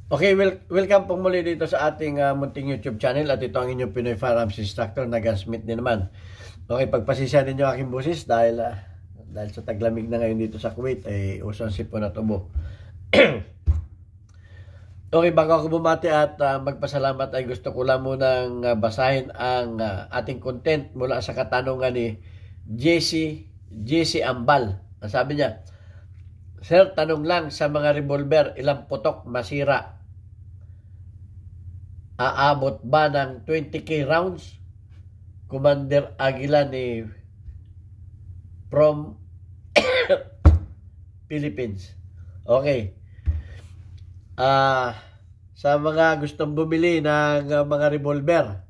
Okay, welcome po muli dito sa ating munting YouTube channel at ito ang inyong Pinoy Firearms Instructor na Gunsmith din naman. Okay, pagpasisya ninyo aking boses dahil sa taglamig na ngayon dito sa Kuwait ay usang sipon at ubo. Okay, bago ako bumati at magpasalamat ay gusto ko lang munang basahin ang ating content mula sa katanungan ni Jesse Ambal. Ang sabi niya, Sir, tanong lang sa mga revolver, ilang putok masira? Aabot ba ng 20k rounds? Commander Aguila ni from Philippines. Okay. Sa mga gustong bumili ng mga revolver,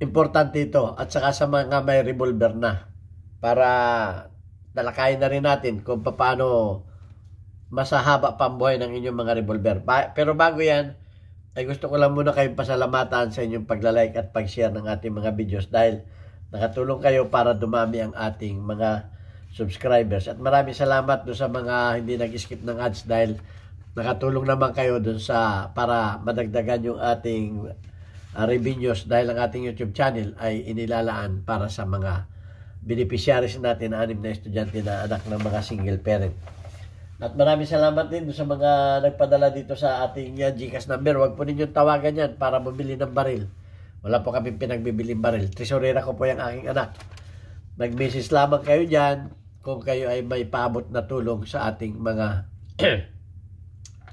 importante ito. At saka sa mga may revolver na, para talakayin na rin natin kung paano masahaba pa ang buhay ng inyong mga revolver. Pero bago yan, ay gusto ko lang muna kayong pasalamatan sa inyong paglalike at pag-share ng ating mga videos dahil nakatulong kayo para dumami ang ating mga subscribers. At maraming salamat doon sa mga hindi nag-skip ng ads dahil nakatulong naman kayo doon para madagdagan yung ating revenues dahil ang ating YouTube channel ay inilalaan para sa mga beneficiaries natin na 6 na estudyante na anak ng mga single parent. At maraming salamat din sa mga nagpadala dito sa ating GCash number. Huwag po ninyong tawagan yan para bumili ng baril. Wala po kami pinagbibiling baril. Tresorera ko po yung aking anak. Mag-message lamang kayo dyan kung kayo ay may paabot na tulong sa ating mga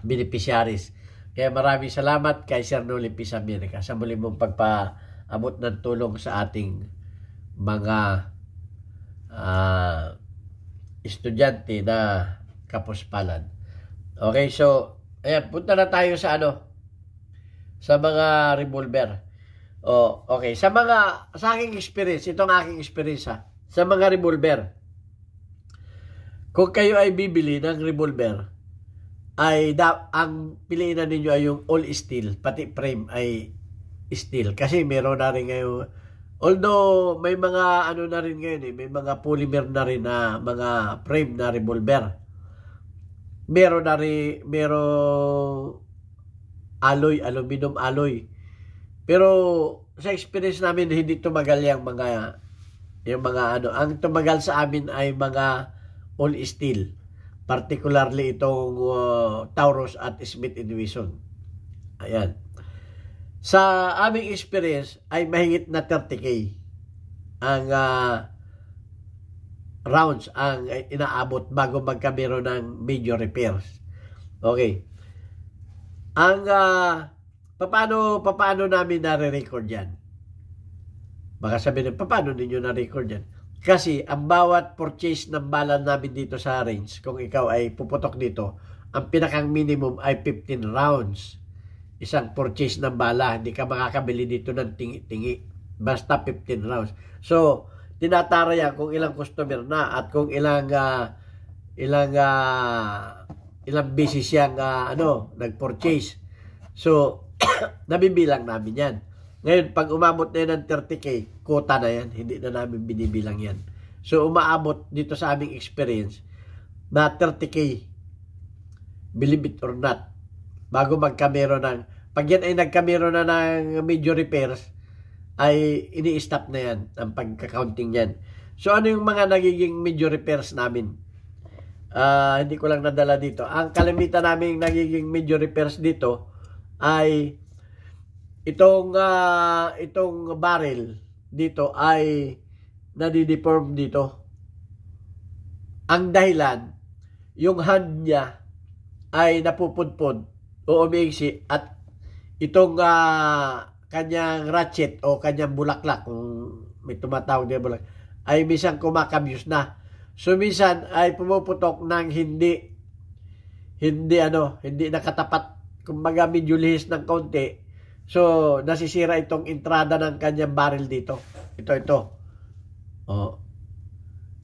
beneficiaries. Kaya maraming salamat kay Sir Noli Peace America sa muli mong pagpaabot ng tulong sa ating mga estudyante na kapuspalan. Okay, so ayan, punta na tayo sa sa mga revolver. Okay, sa aking experience, itong aking experience sa mga revolver. Kung kayo ay bibili ng revolver, ay ang piliin na ninyo ay yung all steel, pati frame ay steel kasi meron na rin ngayon. Although may mga na rin ngayon may mga polymer na rin na mga frame na revolver. Merong aluminum alloy. Pero sa experience namin hindi tumagal yung mga ang tumagal sa amin ay mga all steel. Particularly itong Taurus at Smith & Wesson. Ayan. Sa aming experience ay mahigit na 30k ang rounds ang inaabot bago magkamero ng major repairs. Okay. Ang paano namin nare-record yan? Baka sabihin, paano ninyo na-record yan? Kasi ang bawat purchase ng bala namin dito sa range, kung ikaw ay puputok dito, ang pinakang minimum ay 15 rounds. Isang purchase ng bala, hindi ka makakabili dito ng tingi-tingi. Basta 15 rounds. So, tinatara yan kung ilang customer na at kung ilang beses siyang nag-purchase. So, nabibilang namin yan. Ngayon, pag umabot na yan ng 30k, quota na yan. Hindi na namin binibilang yan. So, umaabot dito sa aming experience na 30k, believe it or not, bago magkamero pag yan ay nagkamero na ng major repairs, ay ini-stop na yan ang pagka-counting yan. So, ano yung mga nagiging major repairs namin? Hindi ko lang nadala dito. Ang kalimitan namin nagiging major repairs dito ay itong barrel dito ay nadideform dito. Ang dahilan, yung hand niya ay napupudpod o umiiksi at itong kanyang ratchet o kanyang bulaklak, kung may tumatawag na bulaklak, ay minsan kumakabyus na. So minsan ay pumuputok ng hindi nakatapat, kumbaga medyo lihis ng konti. So nasisira itong entrada ng kanyang barrel dito. Ito.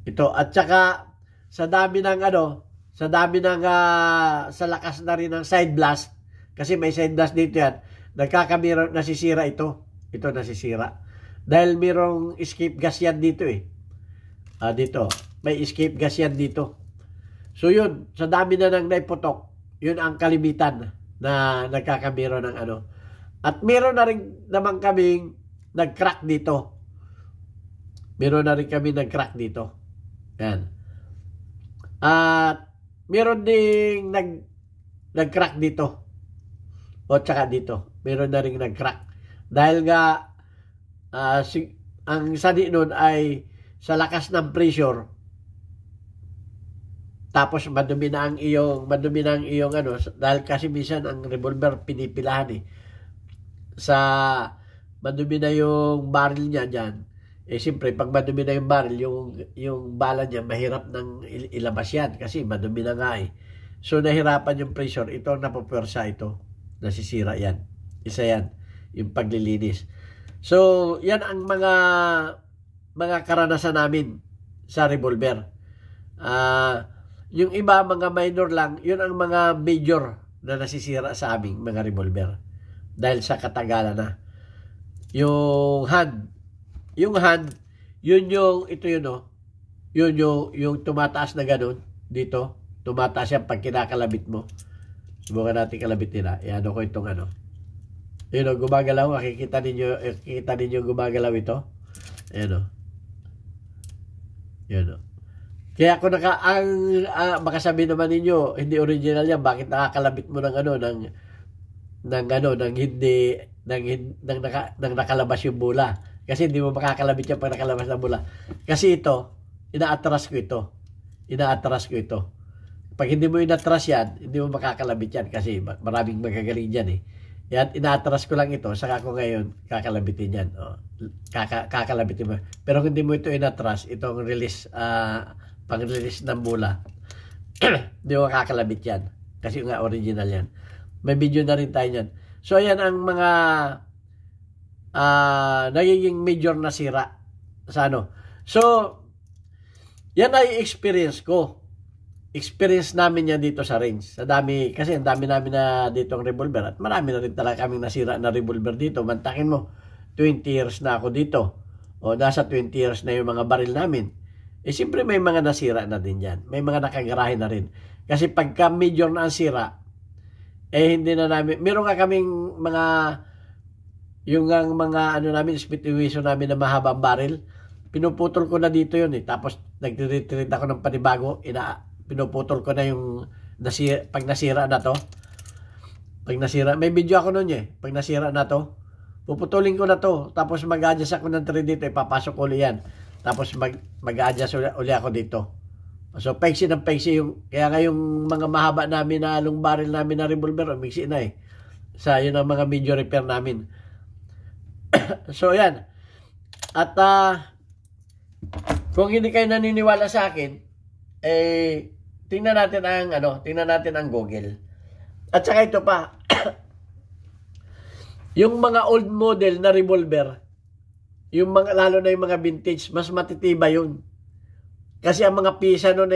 Ito at saka sa dami ng sa lakas na rin ng side blast, kasi may side blast dito yan, nasisira ito. Ito nasisira. Dahil mayroong escape gas yan dito dito. May escape gas yan dito. So yun, sa dami na nang naiputok, Yun ang kalimitan na nagkakamero ng ano. At meron na rin naman kaming nag-crack dito. Meron na rin kami nag-crack dito. Yan. At meron ding nag-crack dito. O tsaka dito. Meron na rin nag-crack. Dahil nga ang sadi nun ay sa lakas ng pressure, tapos madumi na ang iyong ano, dahil kasi minsan ang revolver pinipilahan sa madumi na yung barrel niya dyan. Siyempre pag madumi na yung barrel, yung bala niya mahirap nang ilabas yan kasi madumi na nga So nahirapan yung pressure, ito ang napapwersa, ito nasisira yan, isa yan, yung paglilinis. So yan ang mga karanasan namin sa revolver. Yung iba, mga minor lang, yun ang mga major na nasisira sa aming mga revolver. Dahil sa katagalan na. Yung hand, yun yung, ito yun yun yung tumataas na ganun, dito, tumataas yan pag kinakalabit mo. Subukan natin kalabitin Yan ko itong ano. Yun gumagalaw, makikita ninyo gumagalaw ito. Ayan Yun Kaya kung baka sabihin naman ninyo, hindi original yan, bakit nakakalabit mo ng nakalabas yung bula? Kasi hindi mo makakalabit yan pag nakalabas ng bula. Kasi ito, ina-atras ko ito. Pag hindi mo ina-atras yan, hindi mo makakalabit yan kasi maraming magagaling dyan Yan, ina-atras ko lang ito, saka ko ngayon kakalabitin yan. Kakalabitin mo. Pero kung hindi mo ito ina-atras, itong release, pang-release ng bula, hindi mo makakalabit yan. Kasi nga original yan. May video na rin tayo yan. So, ayan ang mga nagiging major na sira sa ano. So, yan ay experience ko. Experience namin yan dito sa range. Kasi ang dami namin na dito ang revolver. At marami na rin talaga kaming nasira na revolver dito. Mantakin mo, 20 years na ako dito. O nasa 20 years na yung mga baril namin. Siyempre may mga nasira na din yan. May mga nakagarahe na rin. Kasi pagka major na ang sira, hindi na namin, meron nga kaming mga ano namin, split emission namin na mahabang baril, pinuputol ko na dito yun Tapos nag-retreat ako ng panibago, pinuputol ko na yung pag nasira na to. Pag nasira, may video ako nun pag nasira na to, puputulin ko na to. Tapos mag-adjust ako ng 3 dito, ipapasok ko ulit yan. Tapos mag-adjust uli ako dito. So, paiksi ng paiksi kaya nga yung mga mahaba namin na long barrel namin na revolver, mixi na Sa yun ang mga major repair namin. So, yan. At, kung hindi kayo naniniwala sa akin, tingnan natin ang Google. At saka ito pa, yung mga old model na revolver, lalo na yung mga vintage, mas matitibay yun. Kasi ang mga pisa nun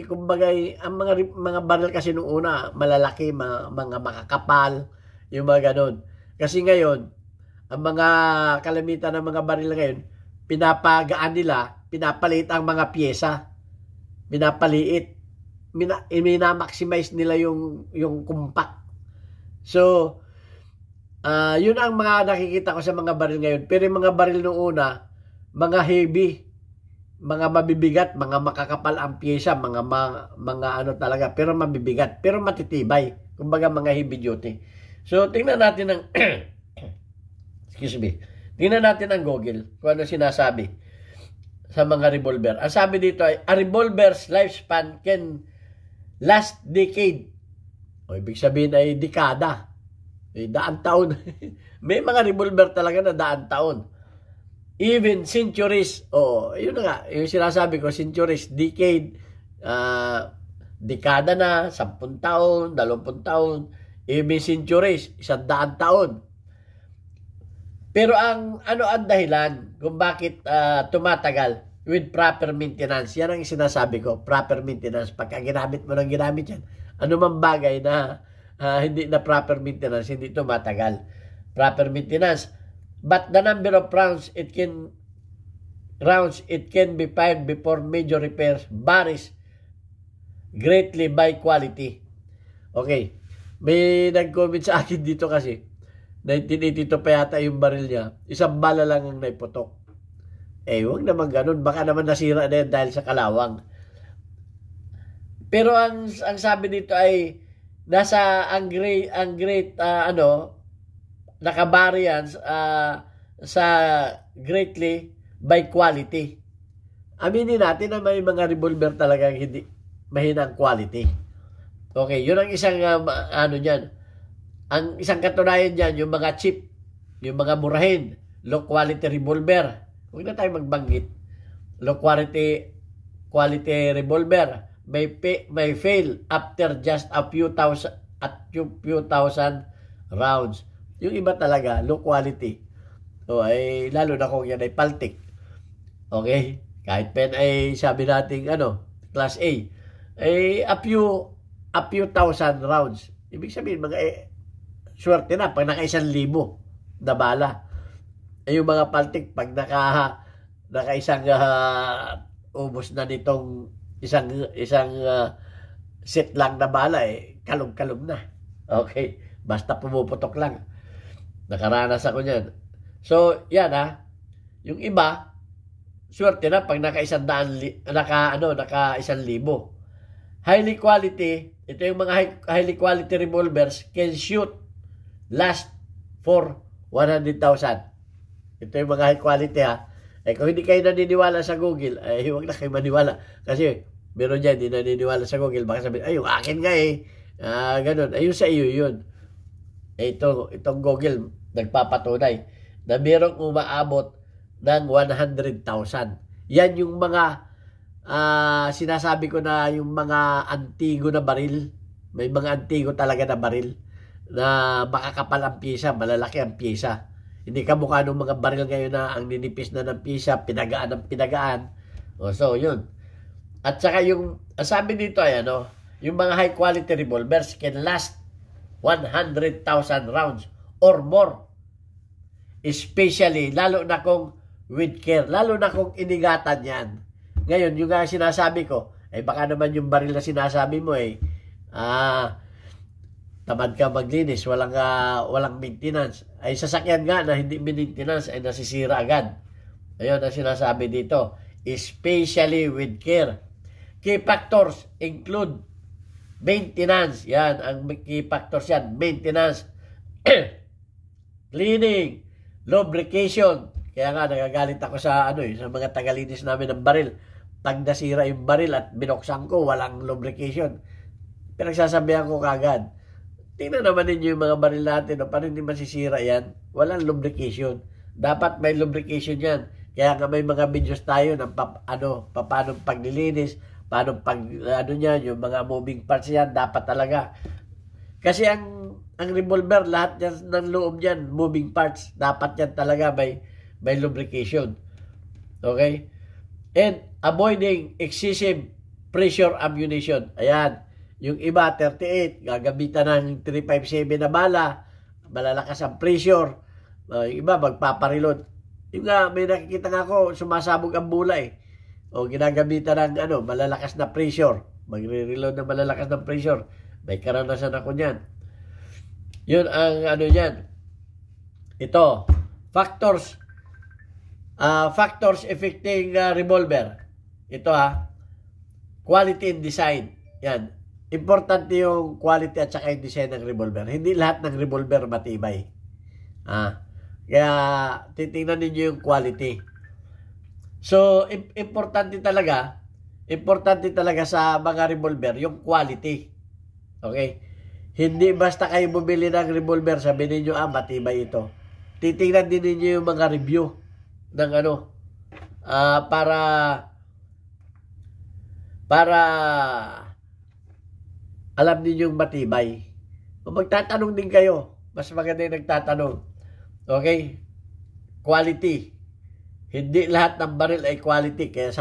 kumbaga, ang mga barrel kasi nung una, malalaki, mga makakapal, yung mga ganon. Kasi ngayon, ang mga kalamitan ng mga barrel ngayon, pinapagaan nila, pinapaliit ang mga pyesa. Pinapaliit. Minamaximize nila yung compact. So, yun ang mga nakikita ko sa mga baril ngayon. Pero yung mga baril noong una, mga heavy, mga mabibigat, mga makakapal ang pyesa, mga ano talaga, pero mabibigat, pero matitibay. Kumbaga mga heavy duty. So, tingnan natin ang excuse me. Tingnan natin ang Google kung ano sinasabi sa mga revolver. Ang sabi dito ay, a revolver's lifespan can last decade. O, ibig sabihin ay dekada. Daan taon. May mga revolver talaga na daan taon. Even centuries. Yun na nga. Yung sinasabi ko, centuries, decade, dekada na, 10 taon, 20 taon, even centuries, 100 taon. Pero ang dahilan kung bakit tumatagal with proper maintenance, yan ang sinasabi ko, proper maintenance. Pagka ginamit mo ng ginamit yan, anumang bagay na hindi na proper maintenance, hindi tumatagal. Proper maintenance. But the number of rounds it can be fired before major repairs varies greatly by quality. Okay. May nag-comment sa akin dito kasi, 1982 pa yata yung baril niya, isang bala lang ang naiputok. Huwag naman ganun. Baka naman nasira na yan dahil sa kalawang. Pero ang sabi dito ay, nasa ang great nakabari yan sa greatly by quality. Aminin natin na may mga revolver talaga hindi mahinang quality. Okay, yun ang isang niyan. Ang isang katunayan diyan, yung mga cheap, yung mga murahin, low quality revolver. Huwag na tayo magbanggit. Low quality revolver may fail after just a few thousand rounds. Yung iba talaga low quality. Ay lalo na kung yan ay paltik. Okay? Kahit pen ay sabi nating class A, ay a few thousand rounds. Ibig sabihin, swerte na pag naka 1,000 na bala. Yung mga paltik, pag naka isang ubos na nitong isang set lang na bala, kalog-kalog na. Okay? Basta pumuputok lang. Nakaranas ako niyan. So, yan yung iba, swerte na pag naka 1,000, naka 1,000. Highly quality, ito yung mga highly quality revolvers can shoot last for 100,000. Ito yung mga high quality kung hindi kayo naniniwala sa Google, huwag na kayo maniwala. Kasi meron dyan, hindi naniniwala sa Google. Baka sabihin, yung akin nga ganun. Ayun sa iyo yun. Itong Google, nagpapatunay na merong umaabot ng 100,000. Yan yung mga sinasabi ko na yung mga antigo na baril. May mga antigo talaga na baril na makakapal ang pyesa, malalaki ang pyesa. Hindi kamukha ng mga baril ngayon na ang ninipis na ng pyesa, pinagaan ng pinagaan. So, yun. At saka yung, sabi dito ay yung mga high quality revolvers can last 100,000 rounds or more. Especially, lalo na kung with care, lalo na kung inigatan yan. Ngayon, yung sinasabi ko, baka naman yung baril na sinasabi mo tamad ka maglinis, walang maintenance. Sasakyan nga na hindi maintenance ay nasisira agad. Ayun ang sinasabi dito. Especially with care. Key factors include maintenance. Yan, ang key factors yan. Maintenance, cleaning, lubrication. Kaya nga, nagagalit ako sa sa mga tagalinis namin ng baril. Pag nasira yung baril at binuksan ko, walang lubrication. Pinagsasabihan ko kagad. Tingnan naman ninyo yung mga baril natin, paano hindi masisira yan? Walang lubrication. Dapat may lubrication yan. Kaya nga may mga videos tayo ng paano paglilinis, paano yung mga moving parts yan, dapat talaga. Kasi ang revolver, lahat yan ng loob yan, moving parts, dapat yan talaga may lubrication. Okay? And avoiding excessive pressure ammunition. Ayan. Yung iba, 38, gagamitan ng 357 na bala, malalakas ang pressure. Yung iba, magpapareload. Yung nga, may nakikita nga ako, sumasabog ang bulay. O ginagamitan ng malalakas na pressure. Magre-reload ng malalakas na pressure. May karanasan ako niyan. Yun ang niyan. Ito, factors affecting revolver. Ito quality and design. Yan. Importante yung quality at saka yung design ng revolver. Hindi lahat ng revolver matibay. Kaya titingnan ninyo yung quality. So, importante talaga sa mga revolver yung quality. Okay? Hindi basta kayo bumili ng revolver, sabihin niyo matibay ito. Titingnan din ninyo yung mga review ng para alam ninyong matibay. Kung magtatanong din kayo, mas maganda yung nagtatanong. Okay? Quality. Hindi lahat ng baril ay quality. Kaya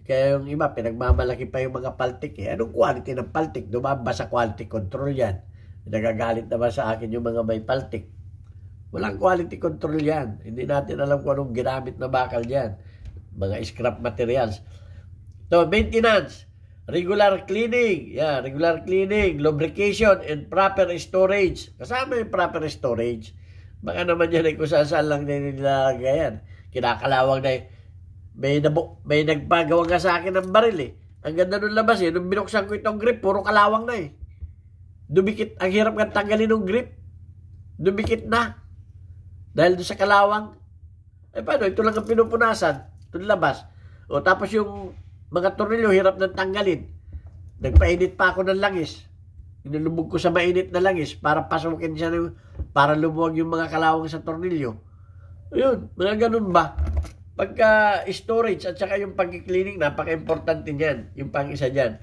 kaya yung iba, pinagmamalaki pa yung mga paltik. Anong quality ng paltik? Dumamba sa quality control yan. Nagagalit naman sa akin yung mga may paltik. Walang quality control yan. Hindi natin alam kung anong ginamit na bakal yan. Mga scrap materials. So, maintenance. Regular cleaning. Yan, regular cleaning, lubrication, and proper storage. Kasama yung proper storage. Baka naman yan ay kung saan lang nilalagay yan. Kinakalawang na may nagpagawa nga sa akin ng baril eh. Ang ganda nung labas eh. Nung binuksan ko itong grip, puro kalawang na eh. Dumikit. Ang hirap nga tanggalin ng grip. Dumikit na. Dahil doon sa kalawang. Eh paano? Ito lang ang pinupunasan. Ito labas. O tapos yung mga tornilyo, hirap nang tanggalin. Nagpainit pa ako ng langis. Inulubog ko sa mainit na langis para pasukin siya, para lumuwag yung mga kalawang sa tornilyo. Ayun, mga ganun ba? Pagka storage at saka yung pag-cleaning, napaka-importante niyan. Yung pang-isa dyan.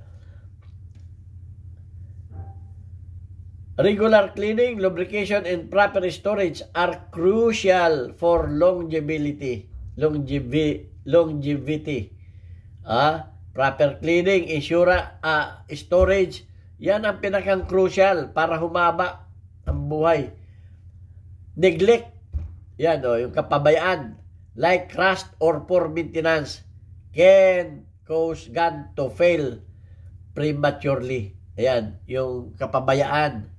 Regular cleaning, lubrication, and proper storage are crucial for longevity. Proper cleaning, storage, yan ang pinakang crucial para humaba ang buhay. Neglect, yan yung kapabayaan, like rust or poor maintenance, can cause gun to fail prematurely. Ayan, yung kapabayaan,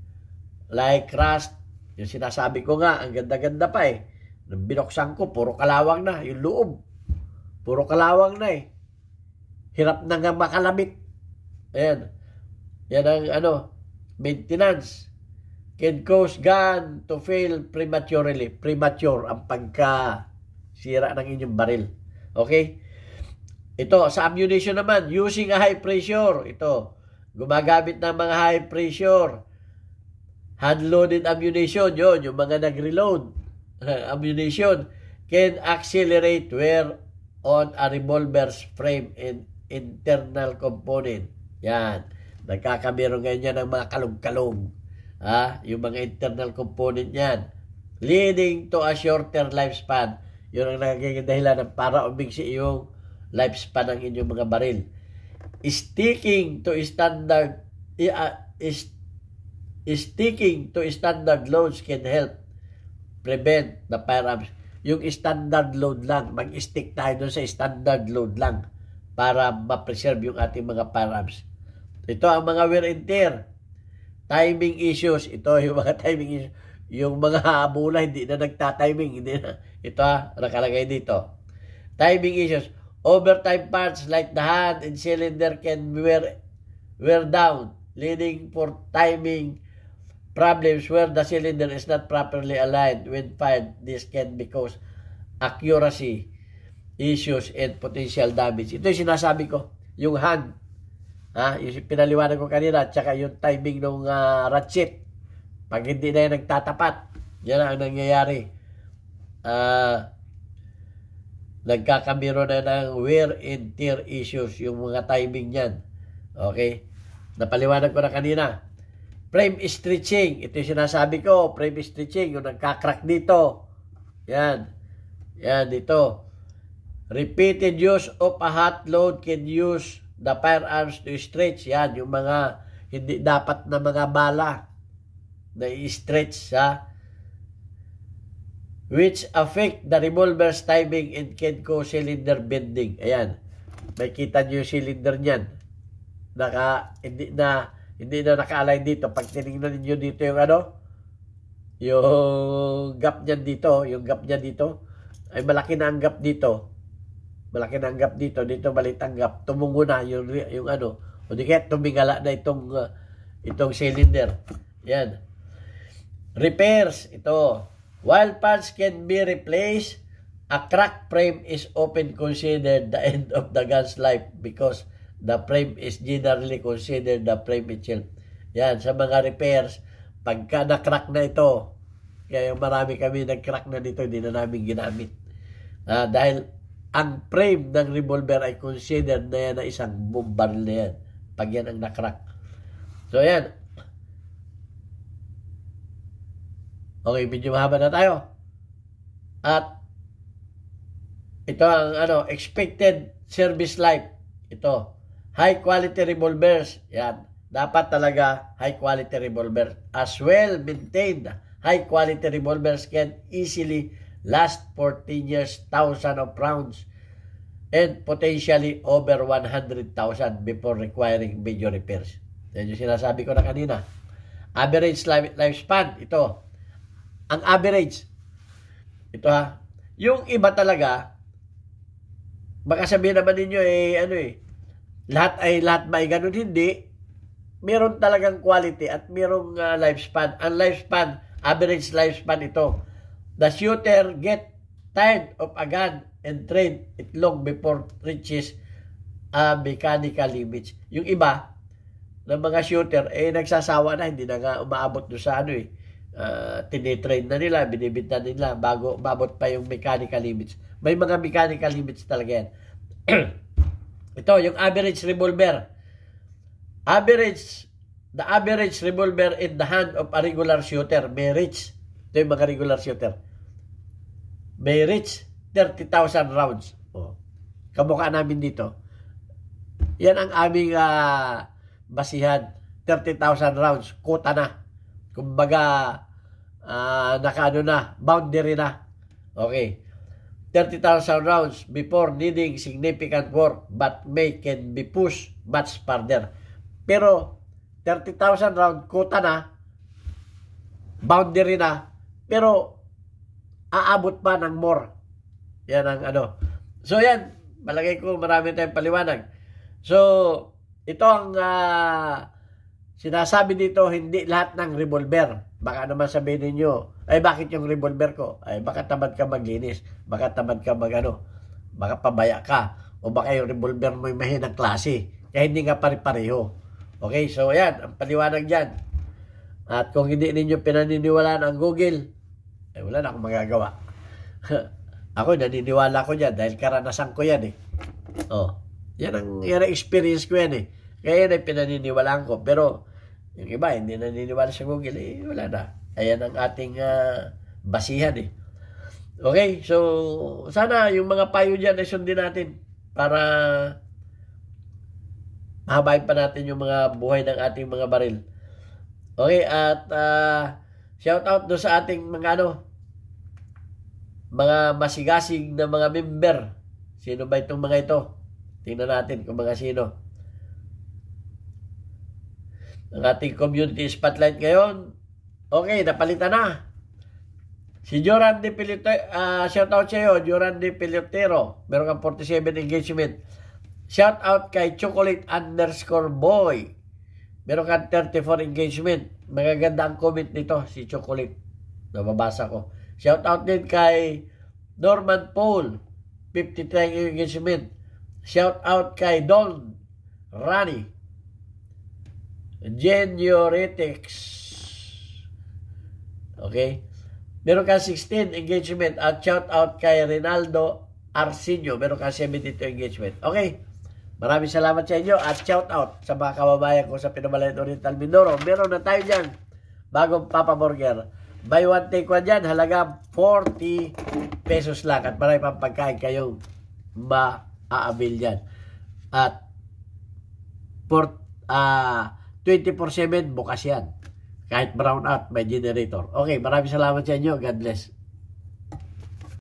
like rust, yung sinasabi ko nga, ang ganda-ganda pa eh. Nung binuksan ko, puro kalawang na, yung loob. Puro kalawang na eh. Hirap na nga makalabit. Ayan. Yan ang maintenance. Can cause gun to fail prematurely. Premature ang pagkasira ng inyong baril. Okay? Ito, sa ammunition naman, using a high pressure. Ito, gumagamit ng mga high pressure. Hand-loaded ammunition, yun, yung mga nag-reload. Ammunition can accelerate wear on a revolver's frame and internal component. Yan. Nagkakamero ngayon yan ng mga kalog-kalog. Yung mga internal component yan. Leading to a shorter lifespan. Yun ang nagiging dahilan para umigsi yung lifespan ng inyong mga baril. Sticking to standard loads can help prevent the firearms. Yung standard load lang, mag-stick tayo doon sa standard load lang para ma-preserve yung ating mga firearms. Ito ang mga wear and tear. Timing issues. Ito yung mga timing issues. Yung mga habula, hindi na nagtatiming. Hindi na. Ito nakalagay dito. Timing issues. Overtime parts like the hand and cylinder can wear down, leading for timing problems where the cylinder is not properly aligned when fired. This can cause accuracy issues and potential damage. Ito yung sinasabi ko. Yung hand. Yung pinaliwanag ko kanina. At saka yung timing ng ratchet. Pag hindi na yan nagtatapat. Yan ang nangyayari. Nagkakamiro na ng wear and tear issues. Yung mga timing yan. Okay? Napaliwanag ko na kanina. Frame stretching. Ito yung sinasabi ko. Frame stretching. Yung nagkakrak dito. Yan. Yan dito. Repeated use of a hot load can use the firearms to stretch. Yan. Yung mga hindi dapat na mga bala na i-stretch. Which affect the revolver's timing and can cause cylinder bending. Ayan. May kita nyo yung cylinder niyan. Hindi na naka-align dito. Pag tinignan niyo dito yung yung gap niyan dito, ay malaki na ang gap dito. Malaki na ang gap dito. Dito maliit ang gap. Tumungo na yung o di kaya tumingala na itong cylinder. Yan. Repairs. Ito. While parts can be replaced, a cracked frame is often considered the end of the gun's life because the frame is generally considered the frame itself. Yan, sa mga repairs, pagka na-crack na ito, kaya marami kami nag-crack na dito, hindi na namin ginamit. Dahil ang frame ng revolver ay considered na yan na isang barrel na yan. Pag yan ang na-crack. So, yan. Okay, medyo mahaba na tayo. At ito ang expected service life. Ito. High quality revolvers. Yan. Dapat talaga high quality revolvers. As well maintained, high quality revolvers can easily last 14 years, thousands of rounds. and potentially over 100,000 before requiring major repairs. Yan yung sinasabi ko na kanina. Average lifespan, ito. Ang average, ito ha, yung iba talaga, baka sabihin naman ninyo lahat ba ay ganun? Hindi. Meron talagang quality at merong lifespan. Ang lifespan, average lifespan ito. The shooter get tired of a gun and train it long before reaches mechanical limits. Yung iba, ng mga shooter, nagsasawa na, hindi na nga umaabot doon sa tinitrain na nila, binibinta nila bago umabot pa yung mechanical limits. May mga mechanical limits talaga yan. Ito, yung average revolver. The average revolver in the hand of a regular shooter may reach, ito yung mga regular shooter, may reach 30,000 rounds. Kamukha namin dito. Yan ang aming basihan. 30,000 rounds. Kuta na. Kumbaga, boundary na. Okay. 30,000 rounds before needing significant work but can be pushed much further. Pero, 30,000 rounds, kuta na, boundary na, pero, aabot pa ng more. Yan ang So, yan. Malagay ko marami tayong paliwanag. So, ito ang sinasabi dito, hindi lahat ng revolver. Baka naman sabihin ninyo, bakit yung revolver ko? Baka tamad ka maglinis. Baka tamad ka baka pabaya ka. O baka yung revolver mo yung mahinang klase. Kaya hindi nga pare-pareho. Okay, so yan, ang paliwanag dyan. At kung hindi ninyo pinaniniwalaan ang Google, wala na akong magagawa. Ako, naniniwala ko dyan dahil karanasan ko yan yan ang experience ko yan Kaya yan ay pinaniniwalaan ko. Pero, yung iba, hindi naniniwala sa Google, wala na. Ayan ang ating basihan Okay, so, sana yung mga payo dyan ay sundin natin para mahabayin pa natin yung mga buhay ng ating mga baril. Okay, at shout out do sa ating mga mga masigasig na mga member. Sino ba itong mga ito? Tingnan natin kung mga sino. Ang ating community spotlight ngayon. Okay, napalitan na. Si Joran de Pilotero, shout out sa iyo, Joran de Pilotero. Meron kang 47 engagement. Shout out kay Chocolate_boy. Meron kang 34 engagement. Magaganda ang comment nito, si Chocolate. Nababasa ko. Shout out din kay Norman Paul, 53 engagement. Shout out kay Don Rani, Genioretics. Okay? Meron ka 16 engagement at shout out kay Rinaldo Arsenio. Meron ka 72 engagement. Okay? Maraming salamat sa inyo at shout out sa mga kababayan ko sa Pinamalayan Oriental Mindoro. Meron na tayo dyan bagong Papa Burger. Buy one, take one dyan. Halaga 40 pesos lang. At marami pang pagkain kayong ma-aabil dyan. At 24/7 bukas yan. Kahit brown out, may generator. Okay, maraming salamat sa inyo. God bless.